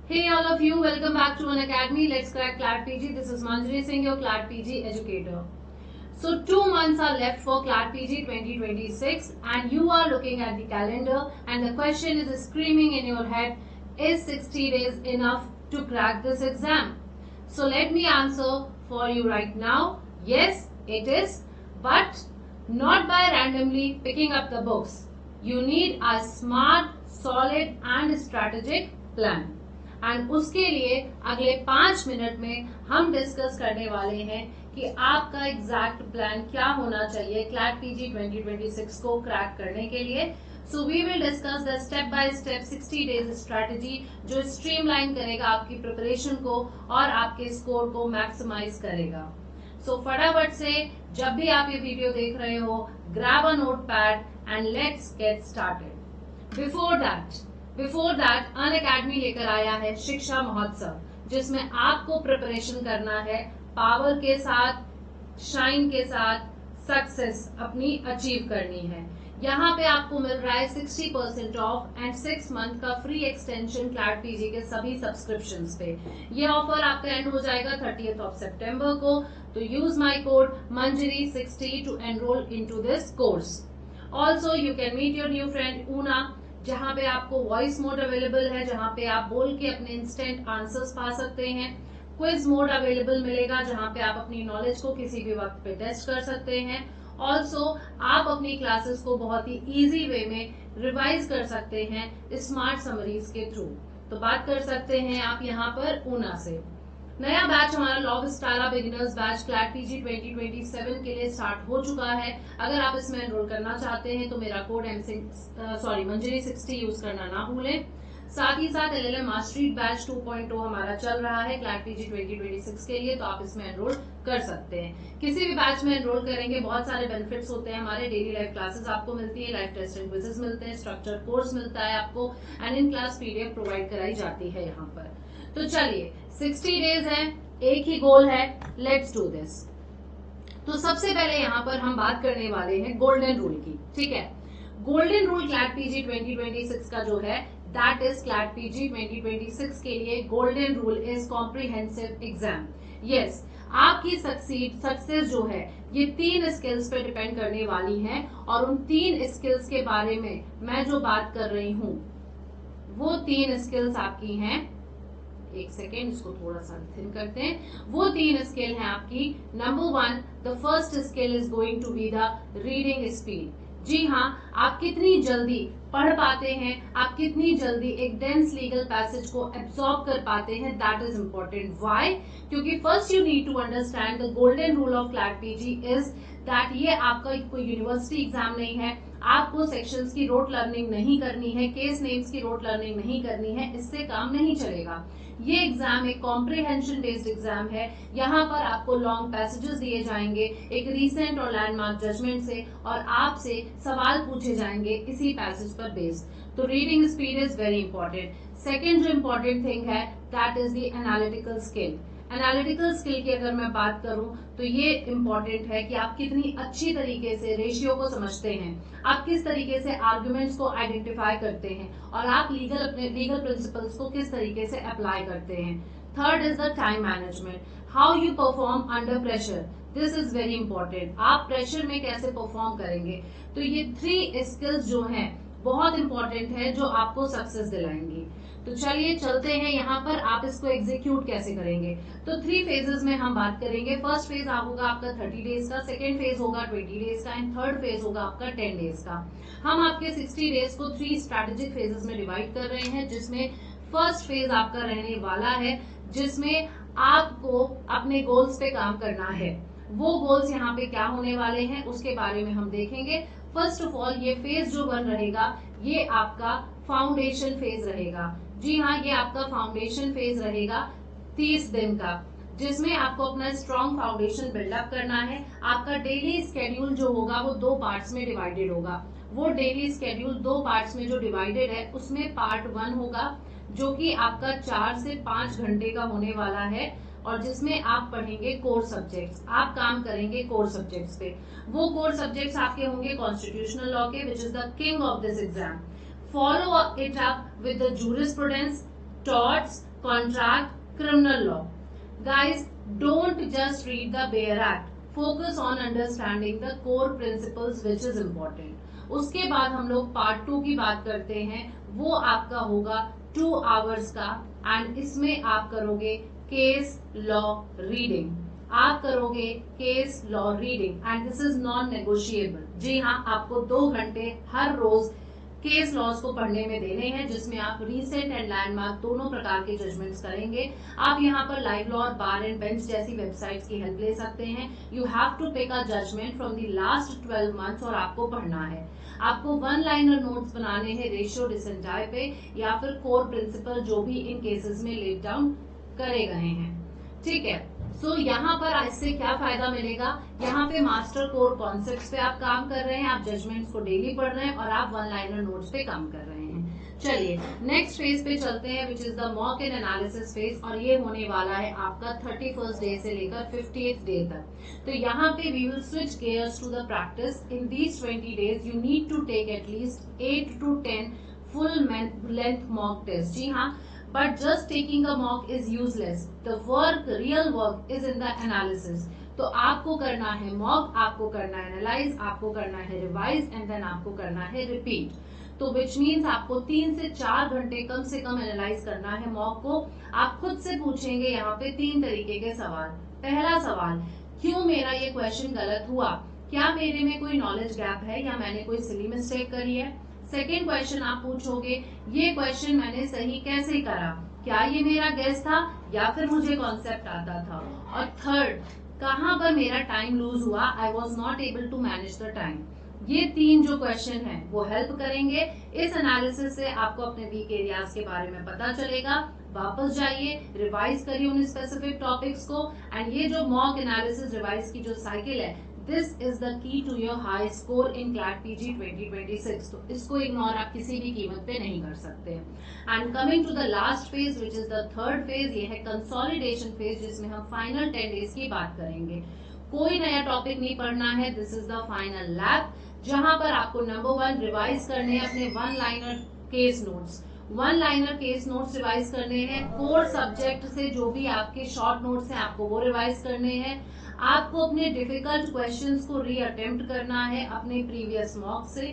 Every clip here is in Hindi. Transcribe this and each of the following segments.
Hey all of you, welcome back to Unacademy. Let's crack CLAT PG. This is Manjari Singh, your CLAT PG educator. So 2 months are left for CLAT PG 2026 and you are looking at the calendar and the question is screaming in your head, is 60 days enough to crack this exam? So let me answer for you right now. Yes, it is, but not by randomly picking up the books. You need a smart, solid and strategic plan. And उसके लिए अगले 5 मिनट में हम डिस्कस करने वाले हैं कि आपका एग्जैक्ट प्लान क्या होना चाहिए क्लैट पीजी 2026 को क्रैक करने के लिए. So we will discuss the step by step 60 days strategy जो स्ट्रीमलाइन करेगा आपकी प्रिपरेशन को और आपके स्कोर को मैक्सिमाइज करेगा. सो फटाफट से जब भी आप ये वीडियो देख रहे हो, grab a notepad and let's get started. Before that Unacademy लेकर आया है शिक्षा महोत्सव, जिसमें आपको प्रिपरेशन करना है पावर के साथ, शाइन के साथ, सक्सेस अपनी अचीव करनी है. यहाँ पे आपको मिल रहा है 60% ऑफ एंड 6 मंथ का फ्री एक्सटेंशन क्लैट पीजी के सभी सब्सक्रिप्शंस पे. ये ऑफर आपका एंड हो जाएगा 30th ऑफ सितंबर को. तो यूज माय कोड मंजरी60 to enrol into this course. Also you can meet your new friend ऊना, जहां पे आपको वॉइस मोड अवेलेबल है, जहां पे आप बोल के अपने इंस्टेंट आंसर्स पा सकते हैं. क्विज मोड अवेलेबल मिलेगा, जहां पे आप अपनी नॉलेज को किसी भी वक्त पे टेस्ट कर सकते हैं. ऑल्सो आप अपनी क्लासेस को बहुत ही इजी वे में रिवाइज कर सकते हैं स्मार्ट समरीज के थ्रू. तो बात कर सकते हैं आप यहाँ पर ऊना से. नया बैच हमारा log स्टारा beginners batch CLAT PG 2027 के लिए स्टार्ट हो चुका है. अगर आप इसमें एनरोल करना चाहते हैं तो मेरा कोड मंजरी60 यूज करना ना भूलें. साथ ही साथ एलएलएम मास्टरी बैच 2.0 हमारा चल रहा है क्लैट पीजी 2026 के लिए, तो आप इसमें एनरोल कर सकते हैं. किसी भी बैच में एनरोल करेंगे बहुत सारे बेनिफिट्स होते हैं. हमारे डेली लाइव क्लासेस आपको मिलती है, लाइव टेस्ट एंड क्विजेस मिलते हैं, स्ट्रक्चर कोर्स मिलता है आपको and in class PDF provide कराई जाती है यहाँ पर. तो चलिए 60 डेज है, एक ही गोल है, लेट्स डू दिस. तो सबसे पहले यहाँ पर हम बात करने वाले हैं गोल्डन रूल की. ठीक है, गोल्डन रूल क्लैट पीजी 2026 का जो है दैट इज क्लैट पीजी 2026 के लिए golden rule is comprehensive exam. Yes, आपकी सक्सेस जो है ये 3 स्किल्स पे डिपेंड करने वाली है और उन 3 स्किल्स के बारे में मैं जो बात कर रही हूँ वो 3 स्किल्स आपकी हैं. एक सेकेंड, इसको थोड़ा सा थिन करते हैं. वो 3 स्किल हैं आपकी. Number 1, the first skill is going to be the reading speed. जी हाँ, आप कितनी जल्दी पढ़ पाते हैं, आप कितनी जल्दी एक डेंस लीगल पैसेज को एब्सॉर्ब कर पाते हैं, दैट इज इम्पोर्टेंट. व्हाई? क्योंकि first you need to understand the golden rule of CLAT PG is that ये आपका कोई यूनिवर्सिटी एग्जाम नहीं है. आपको सेक्शंस की रोट लर्निंग नहीं करनी है, केस नेम्स की रोट लर्निंग नहीं करनी है, इससे काम नहीं चलेगा. ये एग्जाम एक कॉम्प्रिहेंशन बेस्ड एग्जाम है. यहाँ पर आपको लॉन्ग पैसेजेस दिए जाएंगे एक रीसेंट और लैंडमार्क जजमेंट से और आपसे सवाल पूछे जाएंगे इसी पैसेज पर बेस्ड. तो reading speed is very important. Second जो इम्पोर्टेंट थिंग है that is the analytical skill. Analytical skill की अगर मैं बात करूं तो ये इम्पोर्टेंट है कि आप कितनी अच्छी तरीके से रेशियो को समझते हैं, आप किस तरीके से आर्गुमेंट्स को आइडेंटिफाई करते हैं और आप अपने लीगल प्रिंसिपल्स को किस तरीके से अप्लाई करते हैं. Third is the time management. How you perform under pressure, this is very important. आप प्रेशर में कैसे परफॉर्म करेंगे. तो ये 3 स्किल्स जो हैं बहुत इंपॉर्टेंट है जो आपको सक्सेस दिलाएंगी. तो चलिए चलते हैं यहाँ पर आप इसको एग्जीक्यूट कैसे करेंगे. तो 3 फेजेस में हम बात करेंगे. फर्स्ट फेज होगा आपका 30 डेज का, सेकेंड फेज होगा 20 डेज का एंड थर्ड फेज होगा आपका 10 डेज का. हम आपके 60 डेज को 3 स्ट्रैटेजिक फेजेस में डिवाइड कर रहे हैं, जिसमें फर्स्ट फेज आपका रहने वाला है जिसमें आपको अपने गोल्स पे काम करना है. वो गोल्स यहाँ पे क्या होने वाले हैं उसके बारे में हम देखेंगे. फर्स्ट ऑफ ऑल ये फेज जो 1 रहेगा ये आपका फाउंडेशन फेज रहेगा. जी हाँ, ये आपका फाउंडेशन फेज रहेगा 30 दिन का, जिसमें आपको अपना स्ट्रॉन्ग फाउंडेशन बिल्डअप करना है. आपका डेली स्केड्यूल जो होगा वो 2 पार्ट्स में डिवाइडेड होगा. वो डेली स्केड्यूल 2 पार्ट्स में जो डिवाइडेड है उसमें पार्ट 1 होगा जो कि आपका 4 से 5 घंटे का होने वाला है और जिसमें आप पढ़ेंगे कोर सब्जेक्ट्स, आप काम करेंगे कोर सब्जेक्ट्स पे. वो कोर सब्जेक्ट्स आपके होंगे कॉन्स्टिट्यूशनल लॉ के, विच is the king of this exam. Follow it up with the jurisprudence, torts, contract, criminal law. Guys, don't just read the bare act. Focus on understanding the core principles which is important. उसके बाद हम लोग पार्ट 2 की बात करते हैं, वो आपका होगा 2 आवर्स का, एंड इसमें आप करोगे केस लॉ रीडिंग. आप करोगे case law reading and this is non negotiable. जी हाँ, आपको 2 घंटे हर रोज केस लॉज को पढ़ने में देने हैं, जिसमें आप रीसेंट एंड लैंडमार्क दोनों प्रकार के जजमेंट्स करेंगे. आप यहाँ पर लाइव लॉ और बार एंड बेंच जैसी वेबसाइट्स की हेल्प ले सकते हैं. You have to pick a judgement from the last 12 months और आपको पढ़ना है. आपको 1 लाइनर नोट्स बनाने हैं रेशियो डिसेंटाई पे या फिर कोर प्रिंसिपल जो भी इन केसेस में लेट डाउन करे गए हैं. ठीक है, सो यहाँ पर इससे क्या फायदा मिलेगा? यहाँ पे मास्टर कोर कॉन्सेप्ट्स पे आप काम कर रहे हैं, आप जजमेंट्स को डेली पढ़ रहे हैं और आप 1 लाइनर नोट्स पे काम कर रहे हैं. चलिए नेक्स्ट फेज पे चलते हैं, विच is the mock and analysis phase, और ये होने वाला है आपका 31st डे से लेकर 50th डे तक. तो यहाँ पे we will switch gears to the practice. In these 20 days you need to take at least 8 to 10 full length mock test. जी हाँ, but just taking a mock is useless. The real work is in the analysis. तो आपको करना है मॉक, आपको करना है एनालाइज, आपको करना है रिवाइज एंड देन आपको करना है रिपीट. तो विच मीन्स आपको 3 से 4 घंटे कम से कम एनालाइज करना है मॉक को. आप खुद से पूछेंगे यहाँ पे 3 तरीके के सवाल. पहला सवाल, क्यों मेरा ये क्वेश्चन गलत हुआ? क्या मेरे में कोई नॉलेज गैप है या मैंने कोई सिली मिस्टेक करी है? सेकेंड क्वेश्चन आप पूछोगे, ये क्वेश्चन मैंने सही कैसे करा? क्या ये मेरा गेस था या फिर मुझे कॉन्सेप्ट आता था? और थर्ड, कहाँ पर मेरा टाइम लूज हुआ? I was not able to manage the time. ये 3 जो क्वेश्चन है वो हेल्प करेंगे. इस एनालिसिस से आपको अपने वीक एरियाज के बारे में पता चलेगा. वापस जाइए, रिवाइज करिए उन स्पेसिफिक टॉपिक्स को, एंड ये जो मॉक एनालिसिस रिवाइज की जो साइकिल है, this is the key to your high score in CLAT PG 2026. तो इसको इग्नोर आप किसी भी कीमत पे नहीं कर सकते. And coming to the last phase which is the third phase, ये है कंसोलिडेशन फेज, जिसमें हम फाइनल 10 डेज की बात करेंगे. कोई नया टॉपिक नहीं पढ़ना है. This is the final lab, जहां पर आपको नंबर 1 रिवाइज करने हैं अपने 1 liner case notes. 1 liner case notes revise करने हैं. कोर सब्जेक्ट से जो भी आपके शॉर्ट नोट्स हैं आपको वो रिवाइज करने हैं. आपको अपने डिफिकल्ट क्वेश्चंस को री अटेम्प्ट करना है अपने प्रीवियस मॉक से.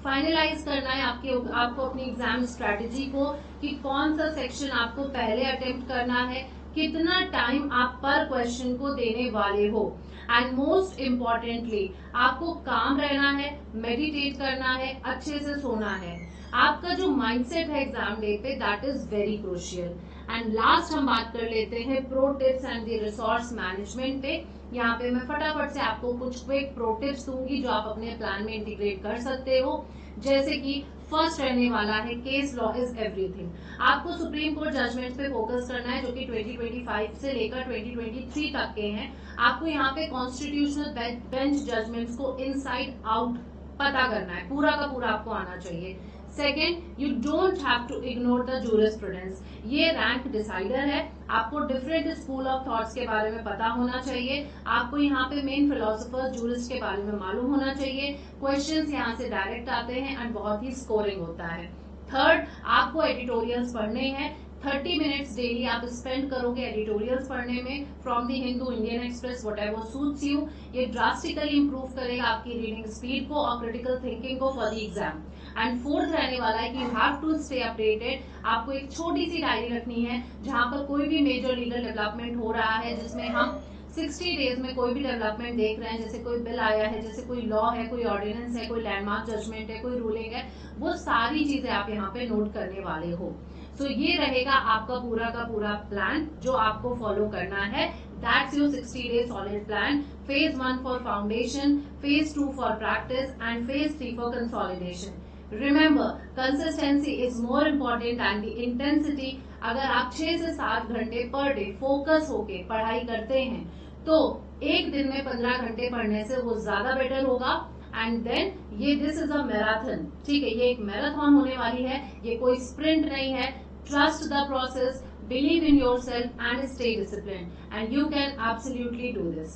फाइनलाइज करना है आपको अपनी एग्जाम स्ट्रेटेजी को, कि कौन सा सेक्शन आपको पहले अटेम्प्ट करना है, कितना टाइम आप पर क्वेश्चन को देने वाले हो. एंड मोस्ट इम्पॉर्टेंटली आपको काम रहना है, मेडिटेट करना है, अच्छे से सोना है. आपका जो माइंडसेट है एग्जाम डे पे, that is very crucial. And last हम बात कर लेते हैं pro tips and the resource management पे. यहाँ पे मैं फटाफट से आपको कुछ क्विक प्रो टिप्स दूंगी जो आप अपने प्लान में इंटीग्रेट कर सकते हो. जैसे कि फर्स्ट रहने वाला है केस लॉ इज एवरीथिंग. आपको सुप्रीम कोर्ट जजमेंट्स पे फोकस करना है जो कि 2025 से लेकर 2023 तक के हैं. आपको यहाँ पे कॉन्स्टिट्यूशनल बेंच जजमेंट्स को इनसाइड आउट पता करना है, पूरा का पूरा आपको आना चाहिए. Second, you don't have to ignore the jurisprudence. ये रैंक डिसाइडर है. आपको डिफरेंट स्कूल ऑफ थॉट्स के बारे में पता होना चाहिए. आपको यहाँ पे मेन फिलोसोफर्स जूरिस्ट के बारे में मालूम होना चाहिए. क्वेश्चंस यहाँ से डायरेक्ट आते हैं एंड बहुत ही स्कोरिंग होता है. थर्ड, आपको एडिटोरियल्स पढ़ने हैं. 30 मिनट्स डेली आप स्पेंड करोगे एडिटोरियल्स पढ़ने में, from the Hindu, Indian Express, whatever suits you. ये ड्रास्टिकली इंप्रूव करेगा आपकी रीडिंग स्पीड को और क्रिटिकल थिंकिंग को for the exam. And fourth रहने वाला है कि you have to stay updated. आपको एक छोटी सी डायरी रखनी है जहां पर कोई भी मेजर लीगल डेवलपमेंट हो रहा है, जिसमें हम 60 डेज में कोई भी डेवलपमेंट देख रहे हैं, जैसे कोई बिल आया है, जैसे कोई लॉ है, कोई ऑर्डिनेंस है, कोई लैंडमार्क जजमेंट है, कोई रूलिंग है, वो सारी चीजें आप यहाँ पे नोट करने वाले हो. सो ये रहेगा आपका पूरा का पूरा प्लान जो आपको फॉलो करना है. That's your 60-day solid plan. Phase 1 for foundation, Phase 2 for practice, and Phase 3 for consolidation. Remember, consistency is more important than the intensity. अगर आप 6 से 7 घंटे पर डे फोकस होके पढ़ाई करते हैं तो एक दिन में 15 घंटे पढ़ने से वो ज्यादा बेटर होगा. एंड देन ये दिस इज अ मैराथन. ठीक है, ये एक मैराथन होने वाली है, ये कोई स्प्रिंट नहीं है. Trust the process, believe in yourself and stay disciplined, and you can absolutely do this.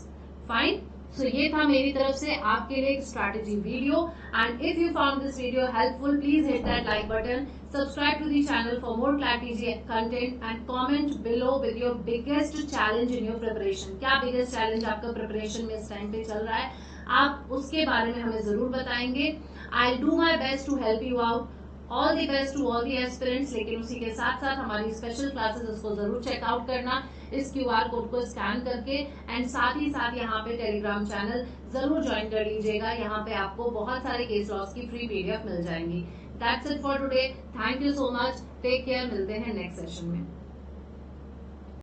Fine. So ये था मेरी तरफ से आपके लिए एक strategy video, and if you found this video helpful, please hit that like button, Subscribe to the channel for more clarity content and comment below with your biggest challenge in your preparation. क्या biggest challenge आपका preparation में इस time पे चल रहा है, आप उसके बारे में हमें जरूर बताएंगे. I'll do my best to help you out. All the best to all the aspirants. लेकिन उसी के साथ साथ हमारी स्पेशल क्लासेस उसको जरूर चेकआउट करना इस क्यूआर कोड को स्कैन करके, एंड साथ ही साथ यहाँ पे टेलीग्राम चैनल जरूर ज्वाइन कर लीजिएगा. यहाँ पे आपको बहुत सारे केस लॉस की फ्री पीडीएफ मिल जाएंगी. That's it for today. Thank you so much. Take care. मिलते हैं नेक्स्ट सेशन में.